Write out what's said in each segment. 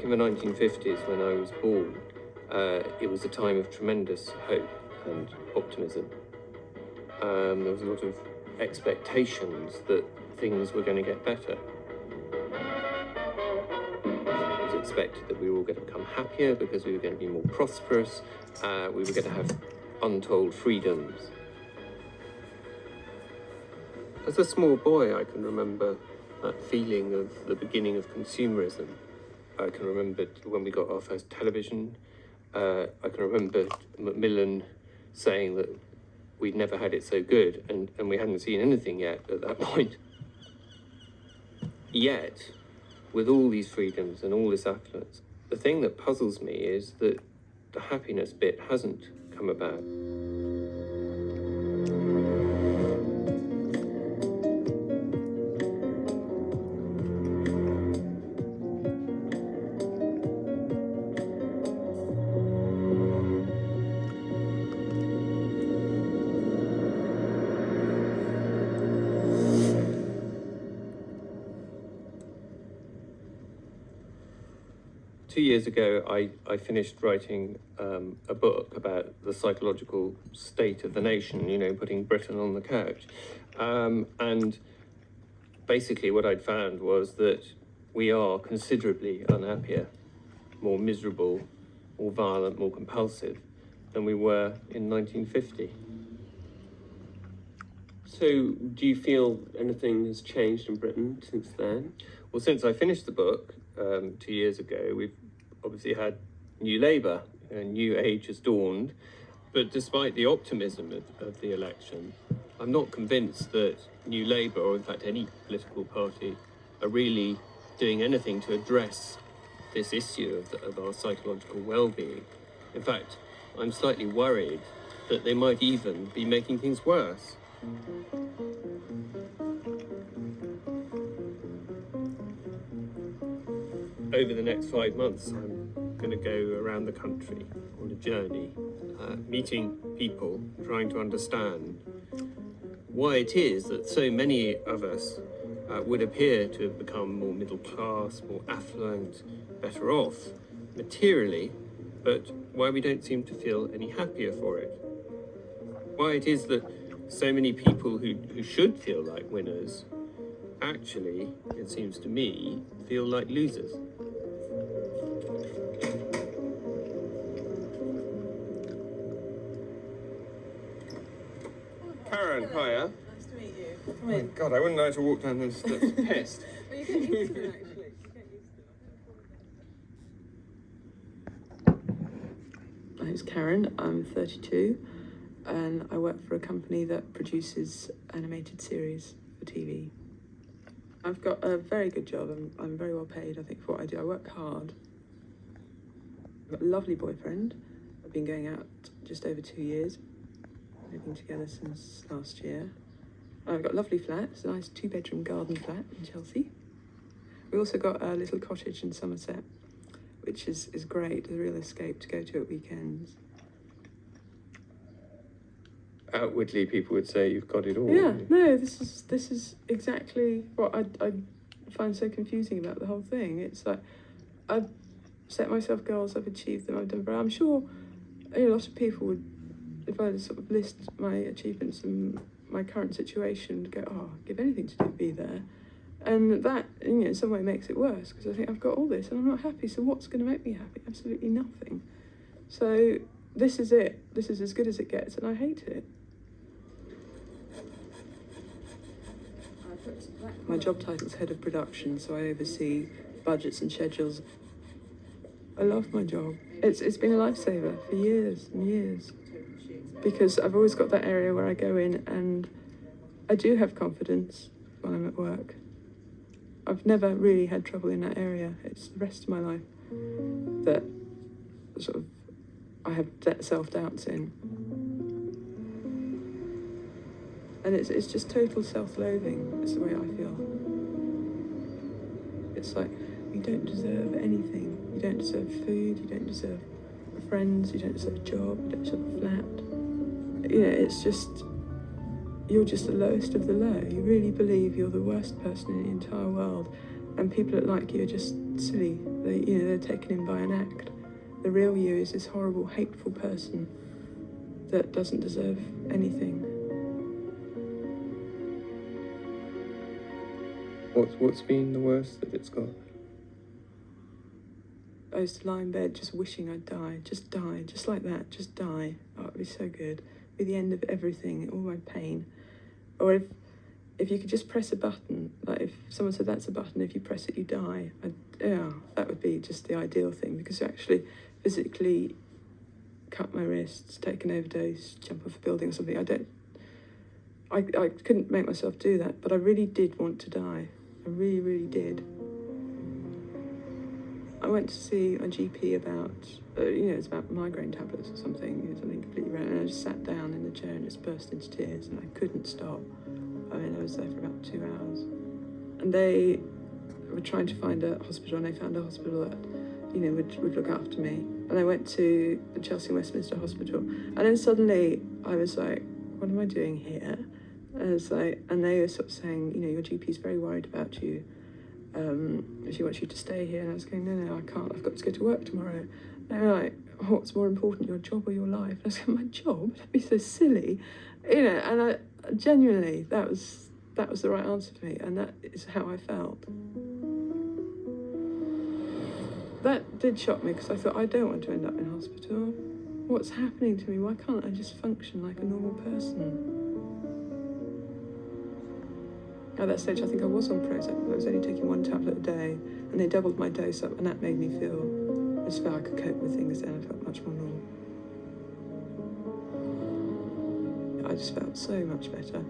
Back in the 1950s, when I was born, it was a time of tremendous hope and optimism. There was a lot of expectations that things were going to get better. It was expected that we were all going to become happier because we were going to be more prosperous, we were going to have untold freedoms. As a small boy, I can remember that feeling of the beginning of consumerism. I can remember when we got our first television. I can remember Macmillan saying that we'd never had it so good, and we hadn't seen anything yet at that point. Yet, with all these freedoms and all this affluence, the thing that puzzles me is that the happiness bit hasn't come about. 2 years ago, I finished writing a book about the psychological state of the nation, you know, putting Britain on the couch. And basically what I'd found was that we are considerably unhappier, more miserable, more violent, more compulsive than we were in 1950. So, do you feel anything has changed in Britain since then? Well, since I finished the book 2 years ago, we've obviously had new Labour, a new age has dawned. But despite the optimism of the election, I'm not convinced that New Labour, or in fact any political party, are really doing anything to address this issue of our psychological well-being. In fact, I'm slightly worried that they might even be making things worse. Over the next 5 months, I'm going to go around the country on a journey, meeting people, trying to understand why it is that so many of us would appear to have become more middle class, more affluent, better off materially, but why we don't seem to feel any happier for it. Why it is that so many people who should feel like winners actually, it seems to me, feel like losers. Karen, hiya. Nice to meet you. Oh my God, I wouldn't like to walk down those steps. Pissed. Well, you get used to them, actually. You get used to them. My name's Karen, I'm 32, and I work for a company that produces animated series for TV. I've got a very good job. I'm very well paid, I think, for what I do. I work hard. I've got a lovely boyfriend. I've been going out just over 2 years. We've been together since last year. I've got a lovely flat. It's a nice 2-bedroom garden flat in Chelsea. We also got a little cottage in Somerset, which is great, a real escape to go to at weekends. Outwardly, people would say you've got it all. Yeah, no, this is exactly what I find so confusing about the whole thing. It's like, I've set myself goals, I've achieved them, I've done, but I'm sure a lot of people would, if I sort of list my achievements and my current situation, go, oh, I'd give anything to be there. And that, in some way makes it worse, because I think I've got all this and I'm not happy, so what's going to make me happy? Absolutely nothing. So this is it. This is as good as it gets, and I hate it. My job title is head of production, so I oversee budgets and schedules. I love my job. It's been a lifesaver for years and years, because I've always got that area where I go in and I do have confidence when I'm at work. I've never really had trouble in that area. It's the rest of my life that sort of I have self-doubts in. And it's just total self-loathing. It's the way I feel. It's like, you don't deserve anything. You don't deserve food, you don't deserve friends, you don't deserve a job, you don't deserve a flat. It's just, you're just the lowest of the low. You really believe you're the worst person in the entire world, and people that like you are just silly. They're taken in by an act. The real you is this horrible, hateful person that doesn't deserve anything. What's been the worst that it's got? I used to lie in bed just wishing I'd die, just like that, just die. Oh, it'd be so good. It'd be the end of everything, all my pain. Or if you could just press a button, like if someone said that's a button, if you press it you die, that would be just the ideal thing, because you actually physically cut my wrists, take an overdose, jump off a building or something. I couldn't make myself do that, but I really did want to die. I really, really did. I went to see my GP about, it's about migraine tablets or something, something completely random, and I just sat down in the chair and just burst into tears, and I couldn't stop. I was there for about 2 hours. And they were trying to find a hospital, and they found a hospital that, would look after me. And I went to the Chelsea and Westminster Hospital, and then suddenly I was like, what am I doing here? And I was like, and they were sort of saying, your GP's very worried about you. She wants you to stay here. And I was going, no, I can't. I've got to go to work tomorrow. And they were like, what's more important, your job or your life? And I was going, my job? That'd be so silly. And I genuinely, that was the right answer for me. And that is how I felt. That did shock me, because I thought, I don't want to end up in hospital. What's happening to me? Why can't I just function like a normal person? At that stage, I think I was on Prozac, but I was only taking 1 tablet a day, and they doubled my dose up, and that made me I just felt I could cope with things then. I felt much more normal. I just felt so much better.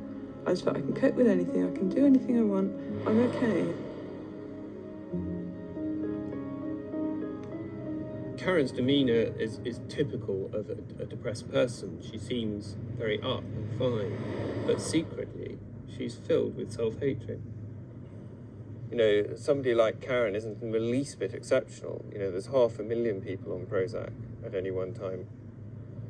I just felt I can cope with anything, I can do anything I want, I'm okay. Karen's demeanour is typical of a depressed person. She seems very up and fine, but secretly she's filled with self-hatred. Somebody like Karen isn't in the least bit exceptional. There's 500,000 people on Prozac at any one time.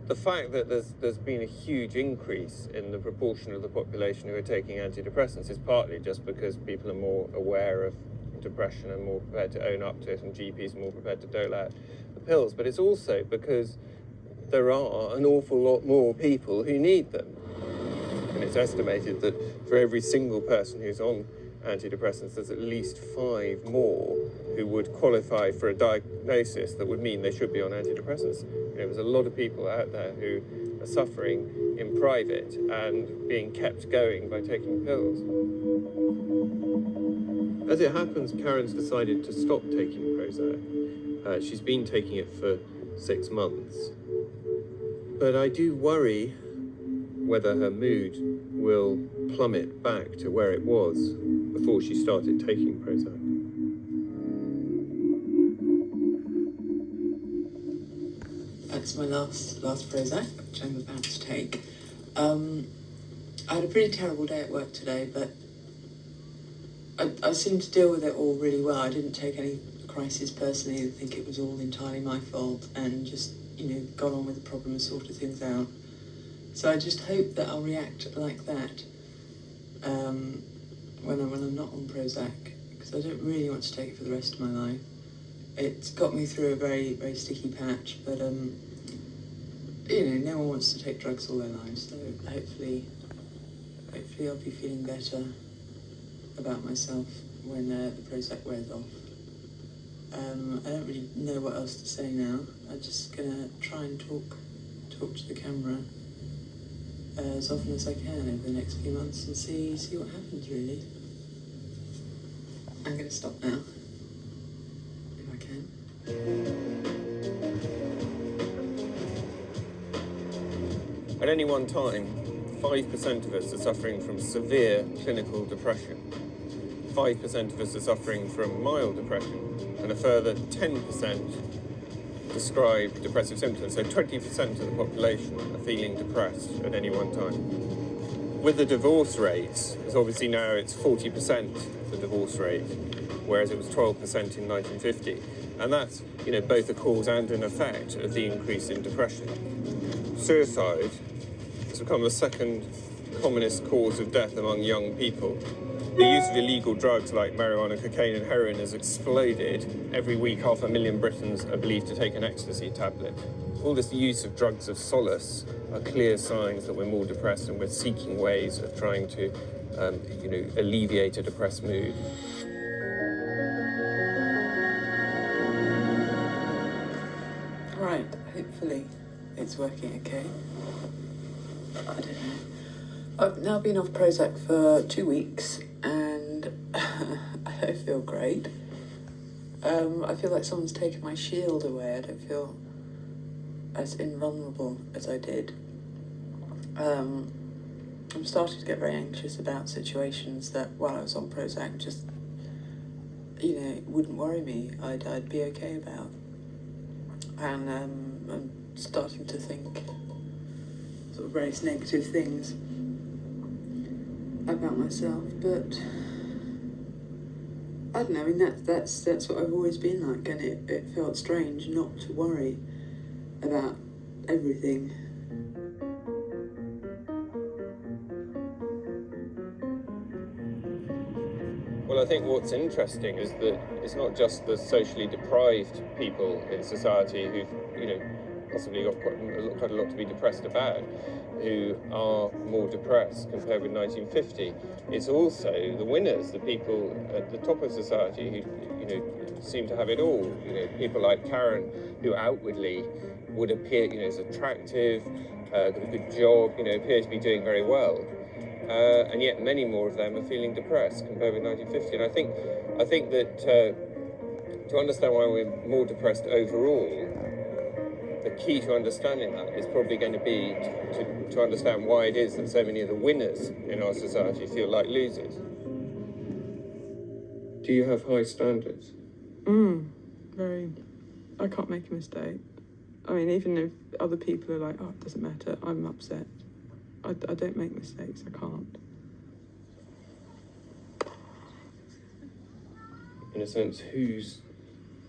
The fact that there's been a huge increase in the proportion of the population who are taking antidepressants is partly just because people are more aware of depression and more prepared to own up to it, and GPs are more prepared to dole out the pills, but it's also because there are an awful lot more people who need them. And it's estimated that for every single person who's on antidepressants, there's at least 5 more who would qualify for a diagnosis that would mean they should be on antidepressants. There's a lot of people out there who are suffering in private and being kept going by taking pills. As it happens, Karen's decided to stop taking Prozac. She's been taking it for 6 months. But I do worry whether her mood will plummet back to where it was before she started taking Prozac. That's my last Prozac, which I'm about to take. I had a pretty terrible day at work today, but I seemed to deal with it all really well. I didn't take any crisis personally. I think it was all entirely my fault, and just, got on with the problem and sorted things out. So I just hope that I'll react like that when I'm not on Prozac, because I don't really want to take it for the rest of my life. It's got me through a very, very sticky patch, but no one wants to take drugs all their lives, so hopefully I'll be feeling better about myself when the Prozac wears off. I don't really know what else to say now. I'm just gonna try and talk to the camera as often as I can over the next few months and see what happens, really. I'm gonna stop now, if I can. At any one time, 5% of us are suffering from severe clinical depression. 5% of us are suffering from mild depression, and a further 10% describe depressive symptoms. So 20% of the population are feeling depressed at any one time. With the divorce rates, it's obviously now it's 40% the divorce rate, whereas it was 12% in 1950. And that's, both a cause and an effect of the increase in depression. Suicide has become the second commonest cause of death among young people, The use of illegal drugs like marijuana, cocaine and heroin has exploded. Every week, 500,000 Britons are believed to take an ecstasy tablet. All this use of drugs of solace are clear signs that we're more depressed and we're seeking ways of trying to, alleviate a depressed mood. Right, hopefully it's working okay. I don't know. I've now been off Prozac for 2 weeks and I don't feel great. I feel like someone's taken my shield away. I don't feel as invulnerable as I did. I'm starting to get very anxious about situations that while I was on Prozac just, wouldn't worry me. I'd be okay about. And I'm starting to think sort of various negative things about myself, but I don't know, I mean that's what I've always been like, and it felt strange not to worry about everything. Well, I think what's interesting is that it's not just the socially deprived people in society who've, possibly got quite a lot to be depressed about, who are more depressed compared with 1950. It's also the winners, the people at the top of society who, seem to have it all. People like Karen, who outwardly would appear, as attractive, got a good job, appear to be doing very well. And yet many more of them are feeling depressed compared with 1950. And I think that to understand why we're more depressed overall, the key to understanding that is probably going to be to understand why it is that so many of the winners in our society feel like losers. Do you have high standards? Very. I can't make a mistake. I mean, even if other people are like, oh, it doesn't matter, I'm upset. I don't make mistakes, I can't. In a sense, who's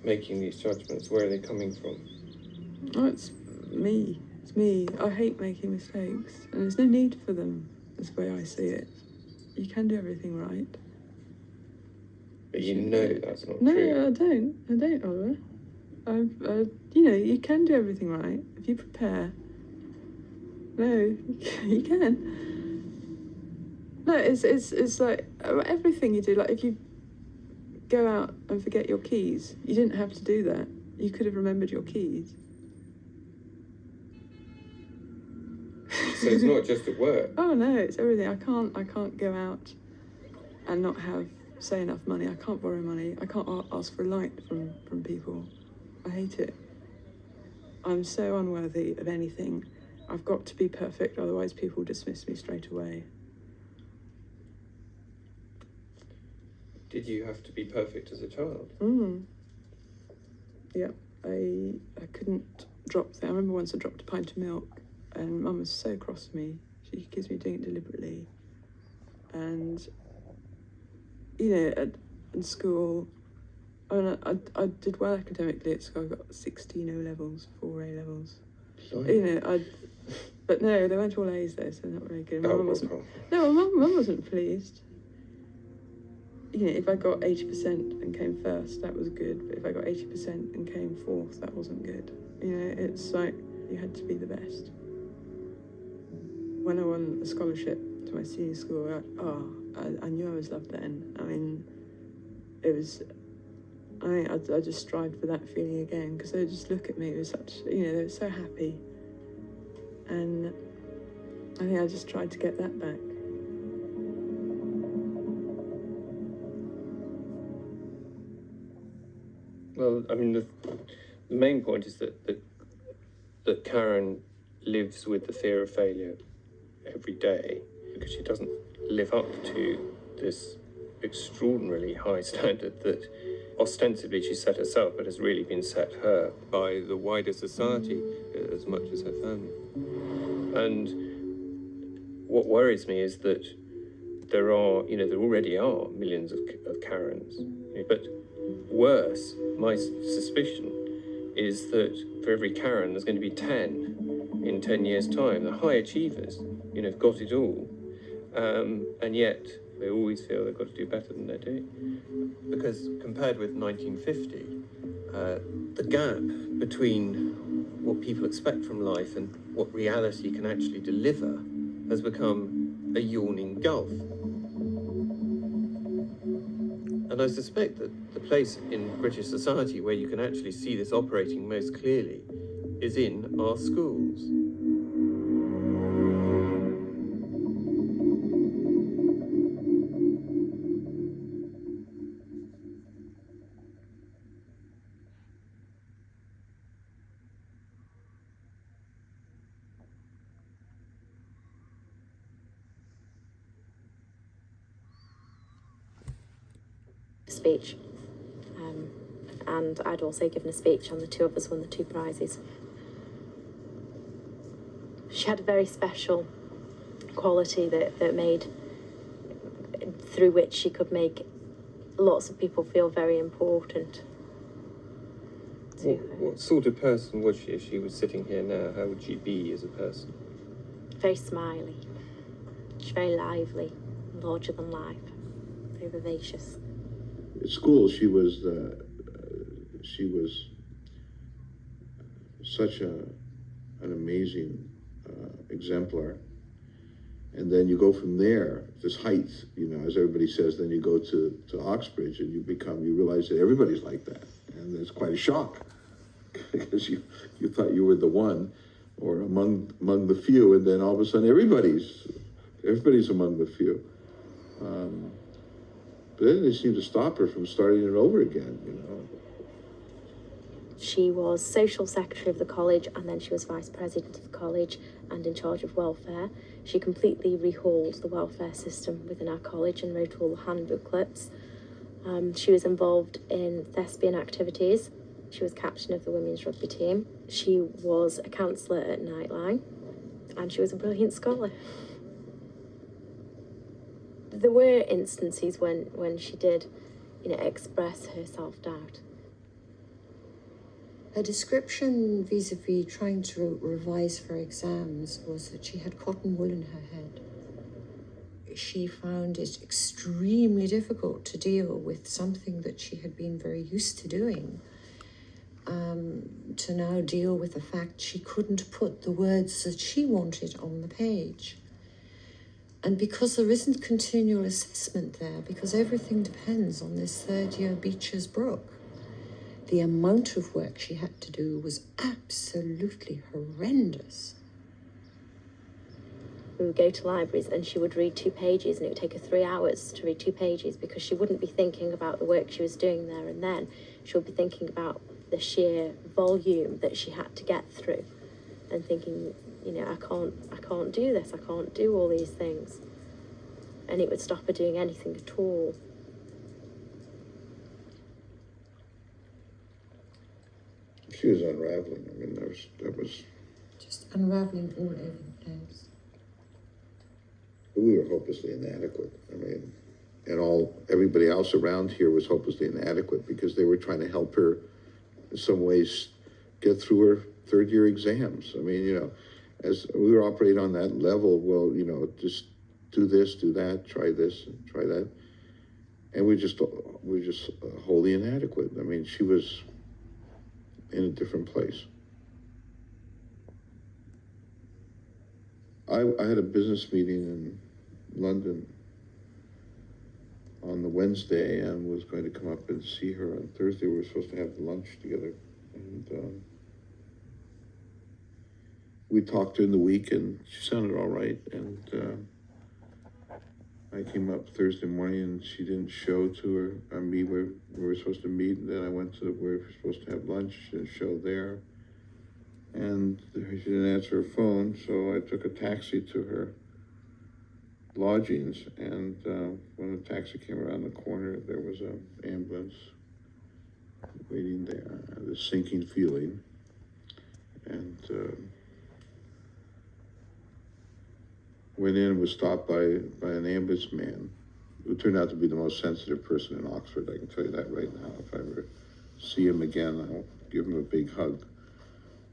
making these judgments? Where are they coming from? Oh, it's me. It's me. I hate making mistakes, and there's no need for them, is the way I see it. You can do everything right. But you know that's not true. true. No, I don't, Oliver. You can do everything right if you prepare. No, you can. No, it's like everything you do. Like if you go out and forget your keys, you didn't have to do that. You could have remembered your keys. So it's not just at work. Oh no, it's everything. I can't go out and not say enough money. I can't borrow money. I can't ask for a light from people. I hate it. I'm so unworthy of anything. I've got to be perfect, otherwise people dismiss me straight away. Did you have to be perfect as a child? Yeah, I couldn't drop I remember once I dropped a pint of milk and Mum was so cross with me. She accused me of doing it deliberately. And, in school, I did well academically at school. I got 16 O-levels, 4 A-levels. But no, they weren't all A's though, so not very good. Mum wasn't pleased. If I got 80% and came first, that was good. But if I got 80% and came fourth, that wasn't good. It's like you had to be the best. When I won a scholarship to my senior school, I knew I was loved then. I mean, I just strived for that feeling again because they would just look at me. It was such, they were so happy. And I think I just tried to get that back. Well, I mean, the main point is that Karen lives with the fear of failure every day because she doesn't live up to this extraordinarily high standard that ostensibly she set herself, but has really been set her by the wider society as much as her family. And what worries me is that there already are millions of Karens, but worse, my suspicion is that for every Karen there's going to be 10 in 10 years' time. The high achievers, have got it all, and yet They always feel they've got to do better than they're doing. Because compared with 1950, the gap between what people expect from life and what reality can actually deliver has become a yawning gulf. And I suspect that the place in British society where you can actually see this operating most clearly is in our schools. Speech, and I'd also given a speech, and the two of us won the 2 prizes. She had a very special quality that made, through which she could make lots of people feel very important to her. What sort of person was she if she was sitting here now? How would she be as a person? Very smiley, she's very lively, larger than life, very vivacious. At school, she was such an amazing exemplar. And then you go from there, this height, you know, as everybody says, then you go to Oxbridge and you realize that everybody's like that. And it's quite a shock because you thought you were the one or among the few, and then all of a sudden everybody's among the few. But then they seemed to stop her from starting it over again, you know. She was social secretary of the college, and then she was vice president of the college and in charge of welfare. She completely rehauled the welfare system within our college and wrote all the handbooklets. She was involved in thespian activities. She was captain of the women's rugby team. She was a counsellor at Nightline, and she was a brilliant scholar. There were instances when she did, express her self-doubt. Her description vis-a-vis trying to revise for exams was that she had cotton wool in her head. She found it extremely difficult to deal with something that she had been very used to doing, to now deal with the fact she couldn't put the words that she wanted on the page. And because there isn't continual assessment there, because everything depends on this third-year Beecher's Brook, the amount of work she had to do was absolutely horrendous. We would go to libraries and she would read 2 pages, and it would take her 3 hours to read 2 pages because she wouldn't be thinking about the work she was doing there and then. She would be thinking about the sheer volume that she had to get through and thinking, I can't do this, I can't do all these things. And it would stop her doing anything at all. She was unraveling. I mean, that was Just unraveling all evidence. we were hopelessly inadequate. I mean, and everybody else around here was hopelessly inadequate because they were trying to help her in some ways get through her third-year exams. I mean, as we were operating on that level, well, just do this, do that, try this, and try that. And we're just wholly inadequate. I mean, she was in a different place. I had a business meeting in London on the Wednesday and was going to come up and see her on Thursday. We were supposed to have lunch together. And we talked during the week and she sounded all right. And I came up Thursday morning and she didn't show to her, me where we were supposed to meet. And then I went to where we were supposed to have lunch. She didn't show there. And she didn't answer her phone, so I took a taxi to her lodgings. And when the taxi came around the corner, there was an ambulance waiting there. I had a sinking feeling. And went in and was stopped by an ambulance man who turned out to be the most sensitive person in Oxford. I can tell you that right now. If I ever see him again, I'll give him a big hug.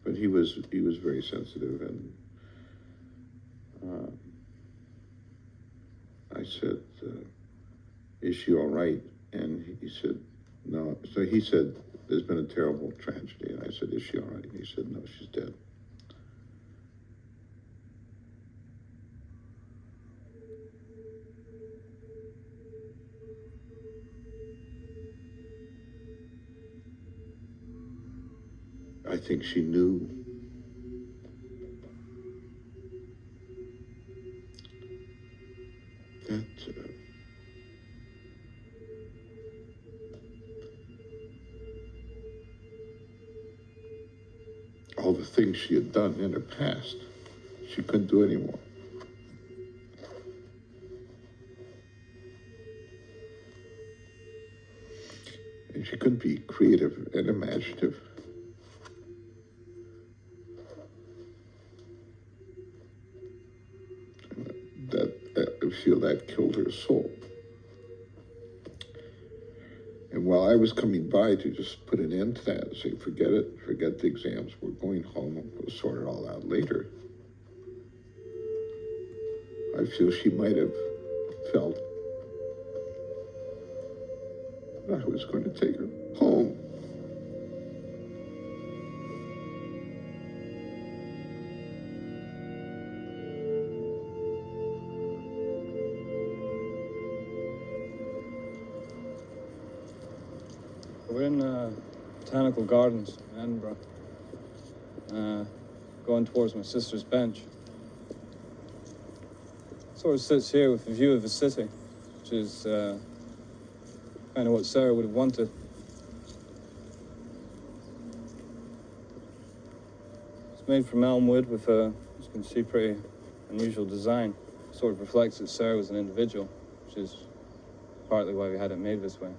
But he was very sensitive, and I I said, is she all right? And he said, no. So he said, there's been a terrible tragedy. And I said, is she all right? And he said, no, she's dead. I think she knew that all the things she had done in her past, she couldn't do anymore. And she couldn't be creative and imaginative. I feel that killed her soul. And while I was coming by to just put an end to that and say, forget it, forget the exams, we're going home, we'll sort it all out later, I feel she might have felt I was going to take her home. We're in Botanical Gardens in Edinburgh, going towards my sister's bench. Sort of sits here with a view of the city, which is kind of what Sarah would have wanted. It's made from elm wood with a, as you can see, pretty unusual design. Sort of reflects that Sarah was an individual, which is partly why we had it made this way.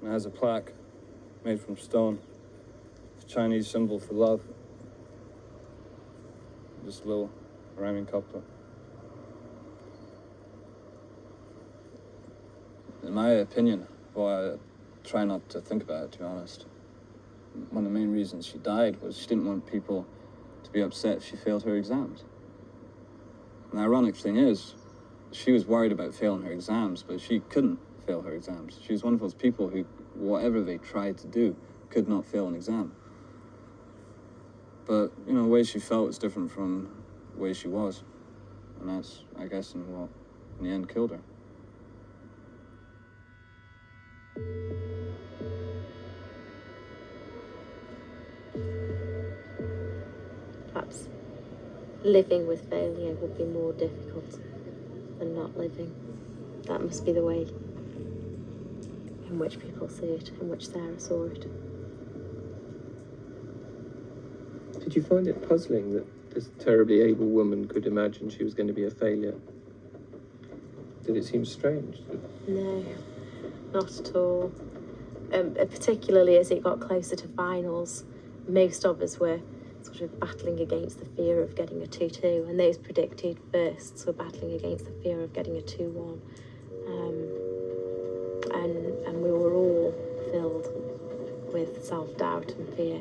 And it has a plaque made from stone, a Chinese symbol for love. Just a little rhyming couplet. In my opinion, well, I try not to think about it, to be honest. One of the main reasons she died was she didn't want people to be upset if she failed her exams. And the ironic thing is, she was worried about failing her exams, but she couldn't fail her exams. She was one of those people who, whatever they tried to do, could not fail an exam. But, you know, the way she felt was different from the way she was. And that's, I guess, what in the end killed her. Perhaps living with failure would be more difficult than not living. That must be the way in which people see it, in which Sarah saw it. Did you find it puzzling that this terribly able woman could imagine she was going to be a failure? Did it seem strange? No, not at all. Particularly as it got closer to finals, most of us were sort of battling against the fear of getting a 2-2, and those predicted firsts were battling against the fear of getting a 2-1. And we were all filled with self-doubt and fear.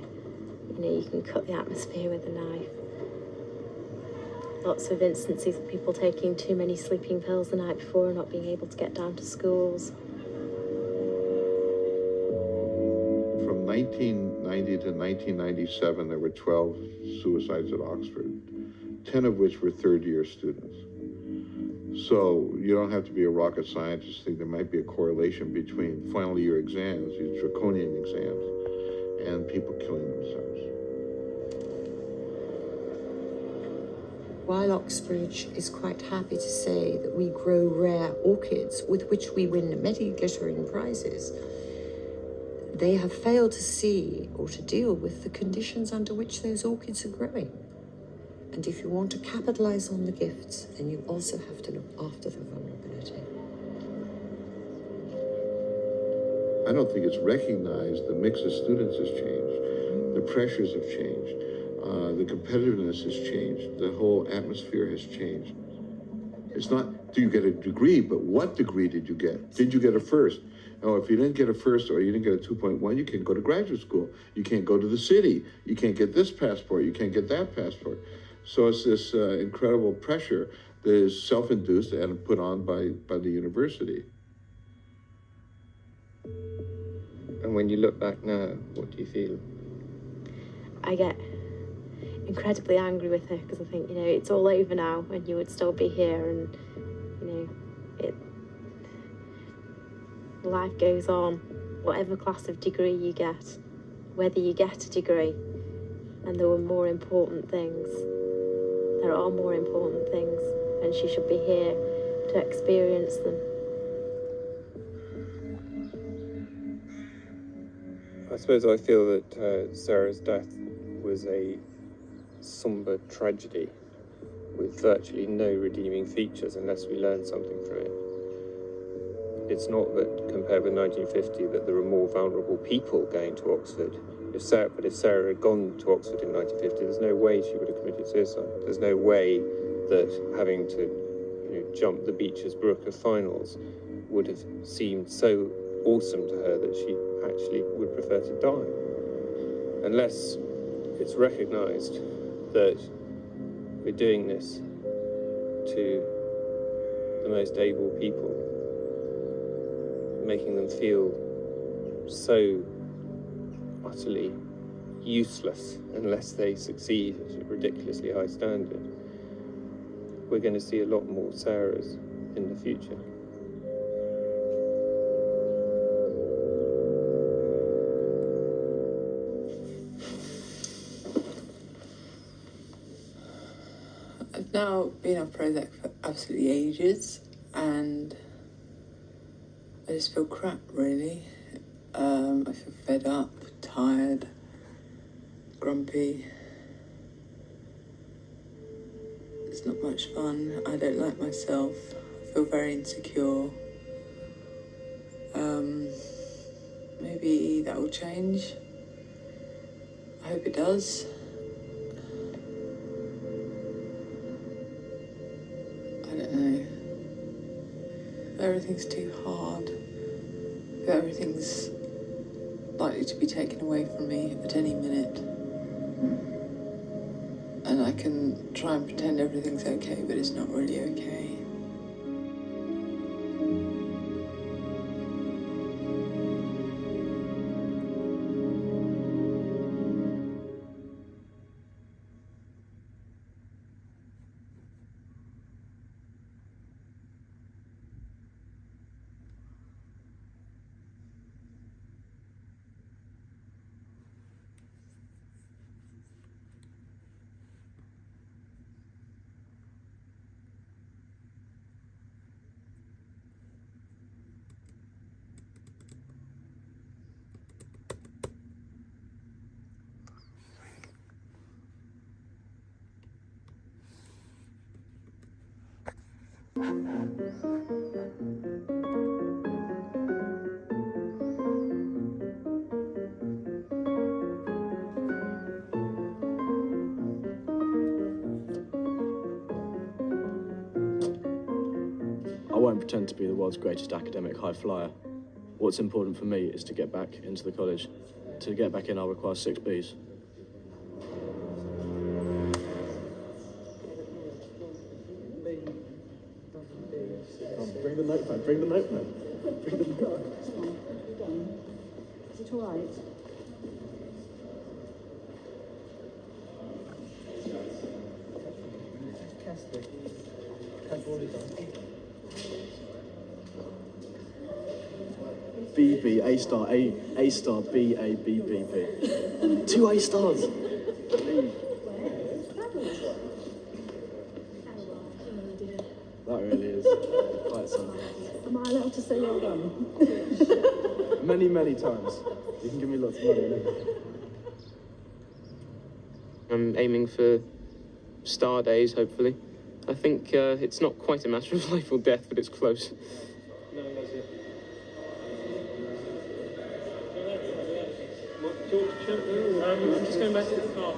You know, you can cut the atmosphere with a knife. Lots of instances of people taking too many sleeping pills the night before and not being able to get down to schools. From 1990 to 1997, there were 12 suicides at Oxford, 10 of which were third-year students. So you don't have to be a rocket scientist to think there might be a correlation between final year exams, these draconian exams, and people killing themselves. While Oxbridge is quite happy to say that we grow rare orchids with which we win many glittering prizes, they have failed to see or to deal with the conditions under which those orchids are growing. And if you want to capitalize on the gifts, then you also have to look after the vulnerability. I don't think it's recognized. The mix of students has changed. The pressures have changed. The competitiveness has changed. The whole atmosphere has changed. It's not, do you get a degree, but what degree did you get? Did you get a first? Oh, if you didn't get a first or you didn't get a 2.1, you can't go to graduate school. You can't go to the city. You can't get this passport. You can't get that passport. So it's this incredible pressure that is self-induced and put on by the university. And when you look back now, what do you feel? I get incredibly angry with her because I think, you know, it's all over now and you would still be here, and, you know, life goes on, whatever class of degree you get, whether you get a degree. And there were more important things. There are more important things, and she should be here to experience them. I suppose I feel that Sarah's death was a somber tragedy with virtually no redeeming features unless we learn something from it. It's not that, compared with 1950, that there are more vulnerable people going to Oxford. If Sarah had gone to Oxford in 1950, there's no way she would have committed suicide. There's no way that having to, you know, jump the Beecher's Brook of finals would have seemed so awesome to her that she actually would prefer to die. Unless it's recognised that we're doing this to the most able people, making them feel so utterly useless unless they succeed at a ridiculously high standard, we're going to see a lot more Sarahs in the future. I've now been off Prozac for absolutely ages, and I just feel crap, really. I feel fed up, tired, grumpy. It's not much fun. I don't like myself. I feel very insecure. Maybe that will change. I hope it does. I don't know. Everything's too hard. Everything's likely to be taken away from me at any minute. And I can try and pretend everything's okay, but it's not really okay. I won't pretend to be the world's greatest academic high flyer. What's important for me is to get back into the college. To get back in, I'll require 6 Bs. Bring the notepad, bring the notepad. Bring the notepad. Is it all right? B, B, A star, A star, B, A, B, B, B. 2 A stars. That really is quite something. Am I allowed to say well done? Many, many times. You can give me lots of money and everything. I'm aiming for star days, hopefully. I think it's not quite a matter of life or death, but it's close. No, that's it. I'm just going back to the car.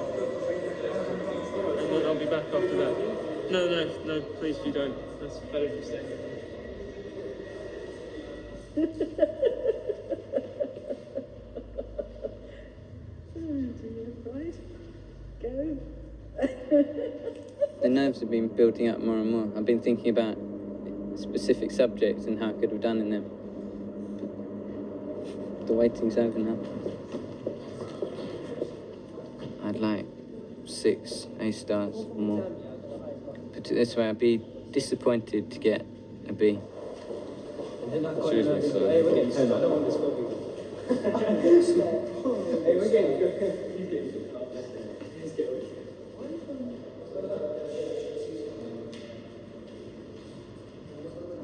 And then I'll be back after that. No, please, you don't. That's better if you stay. Oh dear, right. Go. The nerves have been building up more and more. I've been thinking about specific subjects and how I could have done in them. But the waiting's over now. I'd like 6 A stars or more. Put it this way, I'd be disappointed to get a B. Excuse me, sir. Hey, we're getting 10. I don't want this foggy. Hey, we're getting good.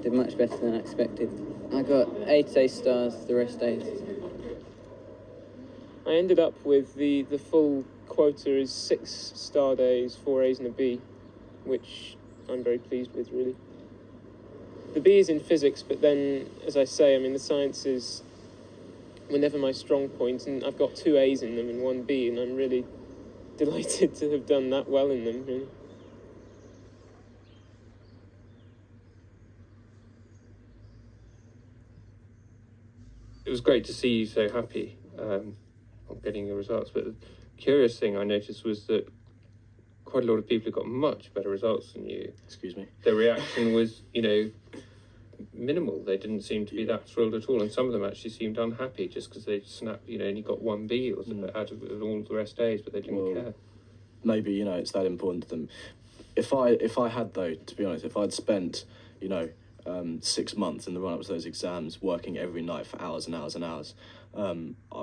Did much better than I expected. I got 8 A stars, the rest A's. I ended up with the full quota is 6 star days, 4 A's and a B, which I'm very pleased with, really. The B is in physics, but then, as I say, I mean, the sciences were never my strong point, and I've got 2 A's in them and 1 B, and I'm really delighted to have done that well in them, really. It was great to see you so happy on getting your results, but the curious thing I noticed was that quite a lot of people who got much better results than you. Excuse me. Their reaction was, minimal. They didn't seem to be that thrilled at all, and some of them actually seemed unhappy just because they snapped, only got 1 B or something out of all the rest A's, but they didn't care. Maybe it's that important to them. If I had, though, to be honest, if I'd spent 6 months in the run-up to those exams working every night for hours and hours and hours, I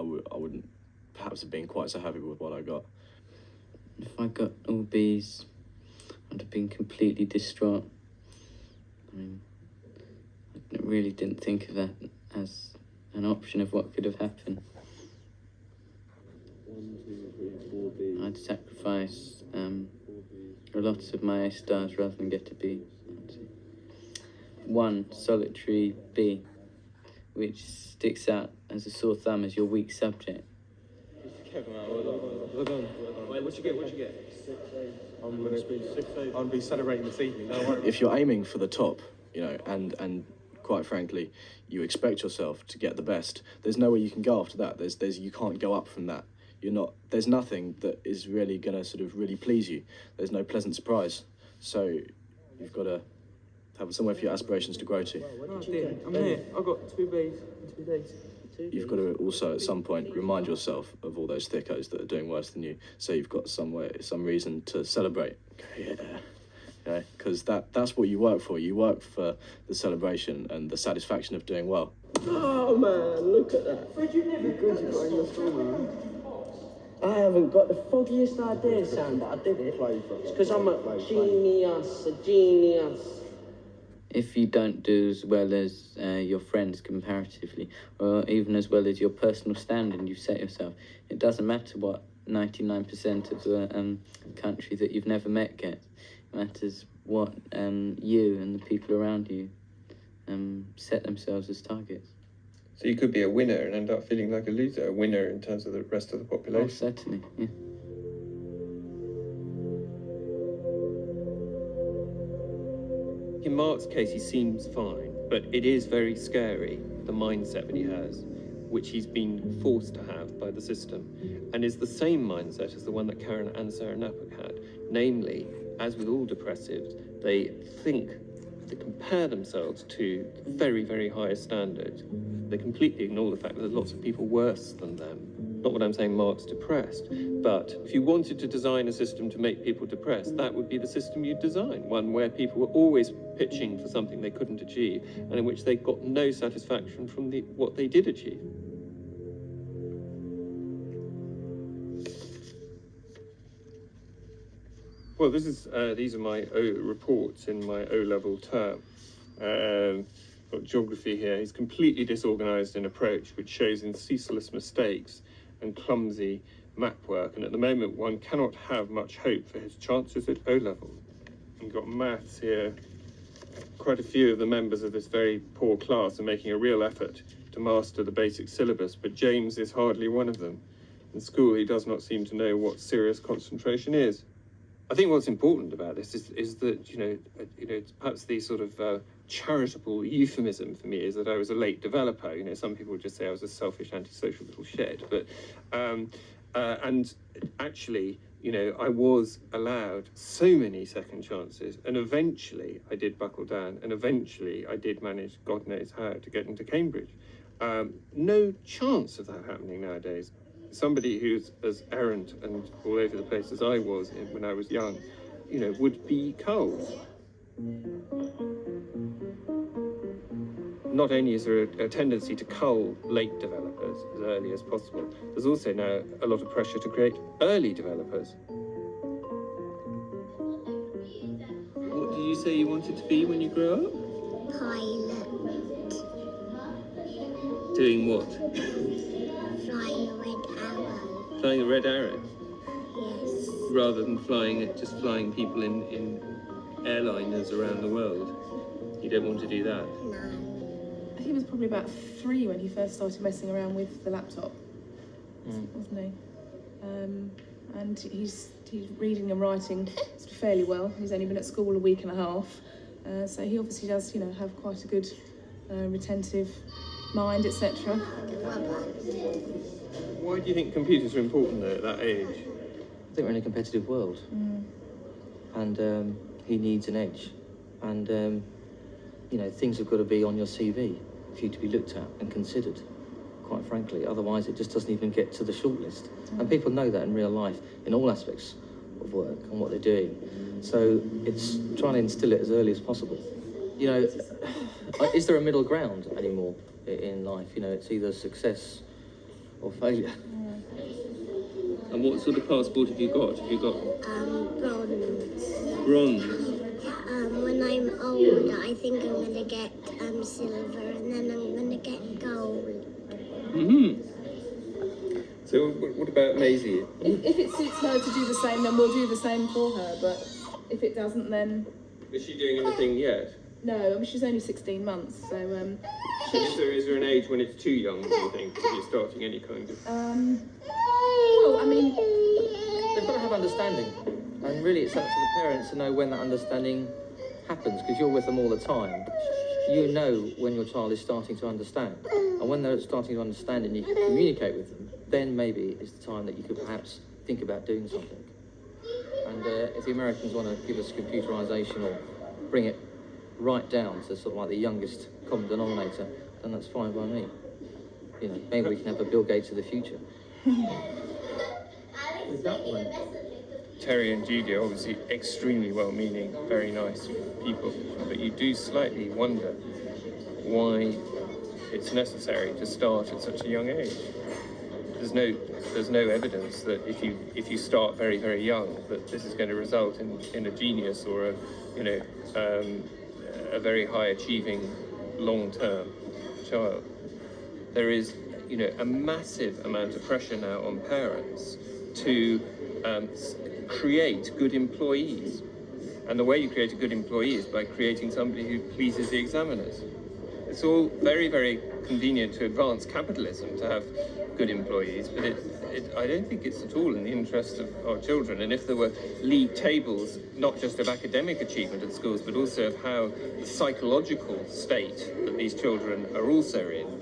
wouldn't perhaps have been quite so happy with what I got. If I got all B's, I'd have been completely distraught. I mean, I really didn't think of that as an option of what could have happened. 1, 2, 3, 4 B. I'd sacrifice a lot of my A stars rather than get a B. 1 solitary B, which sticks out as a sore thumb as your weak subject. Well done. Wait, what'd you get? I'm going to be celebrating this evening. Don't worry. If you're aiming for the top, and quite frankly, you expect yourself to get the best, there's no way you can go after that. There's you can't go up from that. There's nothing that is really going to sort of really please you. There's no pleasant surprise. So you've got to have somewhere for your aspirations to grow to. Oh dear, I'm here. I've got 2 B's and 2 D's. You've got to also at some point remind yourself of all those thickos that are doing worse than you, so you've got some reason to celebrate. Yeah, because that's what you work for. You work for the celebration and the satisfaction of doing well. Oh man, look at that. Fred, you never good you got in your school, man. I haven't got the foggiest idea, Sam, but I did it. It's because I'm a genius. If you don't do as well as your friends comparatively, or even as well as your personal standard you've set yourself, it doesn't matter what 99% of the country that you've never met gets. It matters what you and the people around you set themselves as targets. So you could be a winner and end up feeling like a loser, a winner in terms of the rest of the population. Oh, certainly, yeah. In Mark's case, he seems fine, but it is very scary, the mindset that he has, which he's been forced to have by the system, and is the same mindset as the one that Karen and Sarah Napper had. Namely, as with all depressives, they think, they compare themselves to the very, very highest standard. They completely ignore the fact that there's lots of people worse than them. Not what I'm saying Mark's depressed, but if you wanted to design a system to make people depressed, that would be the system you'd design, one where people were always pitching for something they couldn't achieve, and in which they got no satisfaction from what they did achieve. Well, these are my reports in my O-level term. Got geography here. He's completely disorganized in approach, which shows in ceaseless mistakes and clumsy map work. And at the moment, one cannot have much hope for his chances at O-level. We've got maths here. Quite a few of the members of this very poor class are making a real effort to master the basic syllabus, but James is hardly one of them. In school, he does not seem to know what serious concentration is. I think what's important about this is that, perhaps the sort of charitable euphemism for me is that I was a late developer. Some people would just say I was a selfish, antisocial little shit. But, and actually, you know, I was allowed so many second chances, and eventually I did buckle down, and eventually I did manage, God knows how, to get into Cambridge. No chance of that happening nowadays. Somebody who's as errant and all over the place as I was when I was young, you know, would be culled. Not only is there a tendency to cull late developers as early as possible, there's also now a lot of pressure to create early developers. What did you say you wanted to be when you grow up? Pilot. Doing what? Flying a red arrow. Flying a red arrow? Yes. Rather than just flying people in airliners around the world. You don't want to do that? No. He was probably about 3 when he first started messing around with the laptop, wasn't he? And he's reading and writing fairly well. He's only been at school a week and a half, so he obviously does, you know, have quite a good retentive mind, etc. Why do you think computers are important though, at that age? I think we're in a competitive world, and he needs an edge, and you know, things have got to be on your CV for you to be looked at and considered, quite frankly. Otherwise it just doesn't even get to the shortlist. And people know that in real life, in all aspects of work and what they're doing. So it's trying to instill it as early as possible. You know, is there a middle ground anymore in life? You know, it's either success or failure. And what sort of passport have you got? Have you got Bronze. bronze? When I'm older, I think I'm going to get silver, and then I'm going to get gold. So what about Maisie? If it suits her to do the same, then we'll do the same for her, but if it doesn't, then... Is she doing anything yet? No, I mean, she's only 16 months, so... Is there an age when it's too young, do you think, to be starting any kind of... Well, I mean... They've got to have understanding, and really it's up to the parents to know when that understanding happens, because you're with them all the time. You know when your child is starting to understand, and when they're starting to understand and you can communicate with them, then maybe it's the time that you could perhaps think about doing something. And if the Americans want to give us computerization or bring it right down to sort of like the youngest common denominator, then that's fine by me. You know, maybe we can have a Bill Gates of the future. With that one. Terry and Judy are obviously extremely well-meaning, very nice people, but you do slightly wonder why it's necessary to start at such a young age. There's no evidence that if you start very, very young, that this is going to result in a genius or a very high achieving long-term child. There is, you know, a massive amount of pressure now on parents to create good employees. And the way you create a good employee is by creating somebody who pleases the examiners. It's all very, very convenient to advance capitalism to have good employees, but I don't think it's at all in the interest of our children. And if there were league tables, not just of academic achievement at schools, but also of how the psychological state that these children are also in,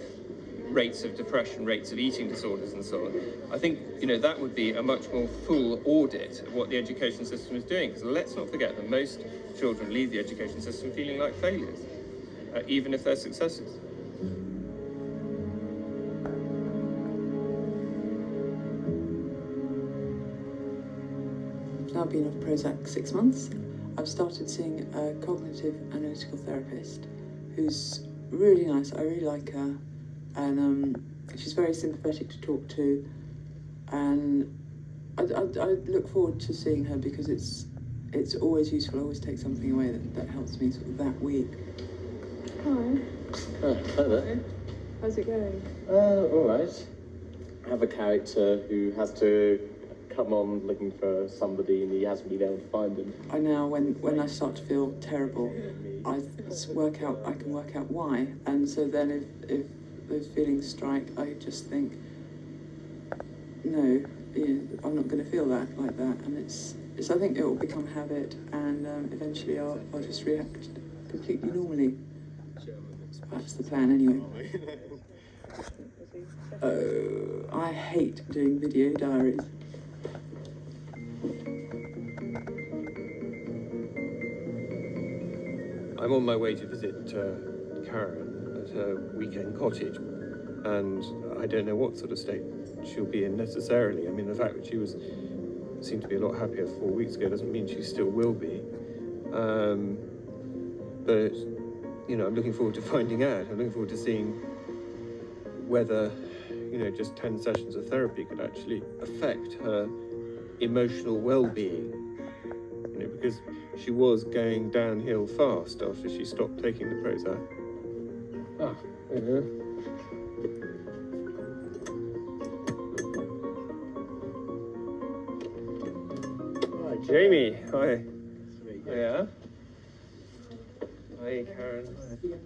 rates of depression, rates of eating disorders and so on, I think, you know, that would be a much more full audit of what the education system is doing. Because let's not forget that most children leave the education system feeling like failures, even if they're successes. I've now been off Prozac 6 months. I've started seeing a cognitive analytical therapist who's really nice. I really like her. And she's very sympathetic to talk to, and I look forward to seeing her because it's always useful. I always take something away that helps me sort of that week. Hi. Hi there. How's it going? All right. I have a character who has to come on looking for somebody and he hasn't been able to find him. I now, when I start to feel terrible, I can work out why, and so then if those feelings strike, I just think, no, I'm not going to feel that like that, and it's I think it will become habit, and eventually I'll just react completely normally. That's the plan anyway. I hate doing video diaries. I'm on my way to visit Karen at her weekend cottage, and I don't know what sort of state she'll be in necessarily. I mean, the fact that she seemed to be a lot happier 4 weeks ago doesn't mean she still will be. But, you know, I'm looking forward to finding out. I'm looking forward to seeing whether, you know, just 10 sessions of therapy could actually affect her emotional well-being. You know, because she was going downhill fast after she stopped taking the Prozac. Ah, there you go. Hi, Jamie. Hi. Yeah. Hi, Karen. Can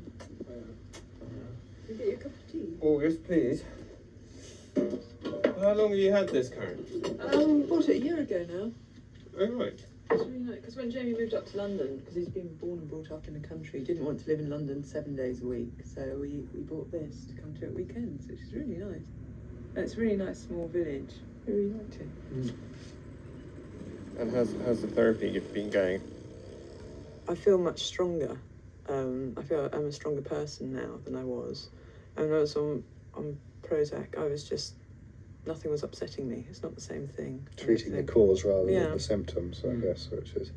you get you a cup of tea? Oh, yes, please. How long have you had this, Karen? Bought it a year ago now. Oh, right. It's really nice, because when Jamie moved up to London, because he's been born and brought up in the country, he didn't want to live in London 7 days a week, so we bought this to come to at weekends, which is really nice. And it's a really nice small village. I really liked it. Mm. And how's the therapy been going? I feel much stronger. I feel I'm a stronger person now than I was. And when I was on Prozac, I was just, nothing was upsetting me. It's not the same thing. Treating the cause rather Yeah. than the symptoms, I guess, which is...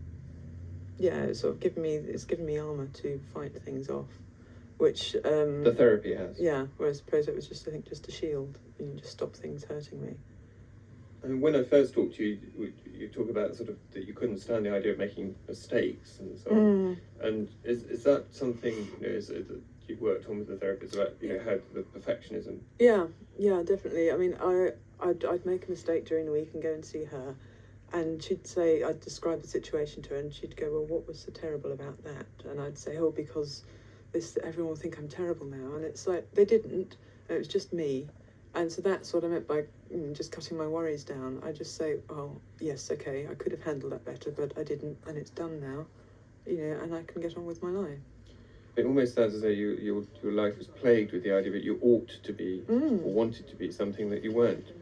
Yeah, it's sort of given me armour to fight things off, which... The therapy has? Yeah, whereas Prozac was just, I think, just a shield. You just stop things hurting me. I mean, when I first talked to you, you talk about sort of that you couldn't stand the idea of making mistakes and so on. And is that something, you know, is it that you've worked on with the therapist about, you know, how the perfectionism? Yeah, definitely. I mean, I'd make a mistake during the week and go and see her, and she'd say, I'd describe the situation to her, and she'd go, well, what was so terrible about that? And I'd say, oh, because everyone will think I'm terrible now. And it's like, they didn't. It was just me. And so that's what I meant by just cutting my worries down. I just say, oh, yes, okay, I could have handled that better, but I didn't, and it's done now, you know, and I can get on with my life. It almost sounds as though your life was plagued with the idea that you ought to be, or wanted to be, something that you weren't.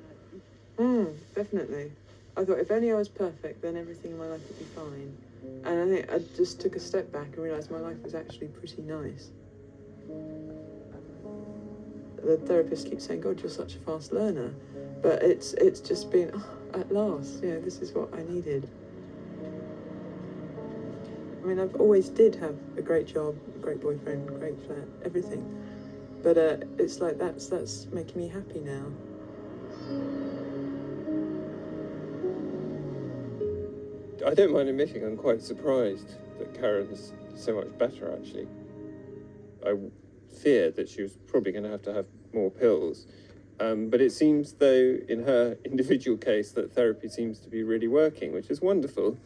Definitely. I thought if only I was perfect, then everything in my life would be fine. And I think I just took a step back and realised my life was actually pretty nice. The therapist keeps saying, God, you're such a fast learner. But it's just been, at last, you know, this is what I needed. I mean, I've always did have a great job, a great boyfriend, a great flat, everything. But it's like that's making me happy now. I don't mind admitting I'm quite surprised that Karen's so much better, actually. I feared that she was probably going to have more pills. But it seems, though, in her individual case, that therapy seems to be really working, which is wonderful.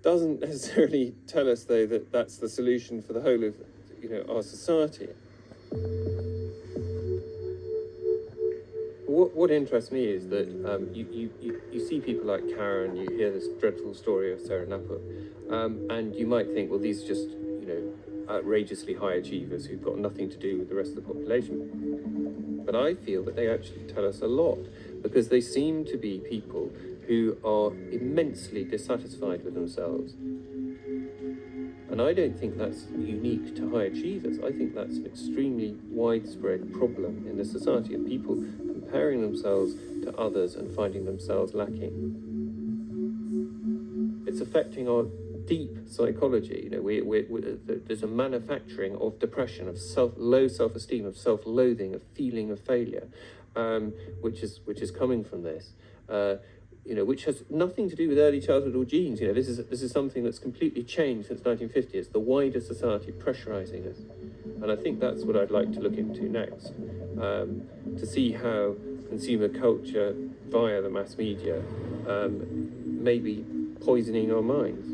Doesn't necessarily tell us, though, that that's the solution for the whole of, you know, our society. What interests me is that you see people like Karen, you hear this dreadful story of Sarah Napper, and you might think, well, these are just, you know, outrageously high achievers who've got nothing to do with the rest of the population. But I feel that they actually tell us a lot, because they seem to be people who are immensely dissatisfied with themselves. And I don't think that's unique to high achievers. I think that's an extremely widespread problem in the society of people comparing themselves to others and finding themselves lacking. It's affecting our deep psychology. You know, there's a manufacturing of depression, of low self-esteem, of self-loathing, of feeling of failure, which is coming from this. You know, which has nothing to do with early childhood or genes. You know, this is something that's completely changed since 1950. It's the wider society pressurising us, and I think that's what I'd like to look into next, to see how consumer culture via the mass media may be poisoning our minds.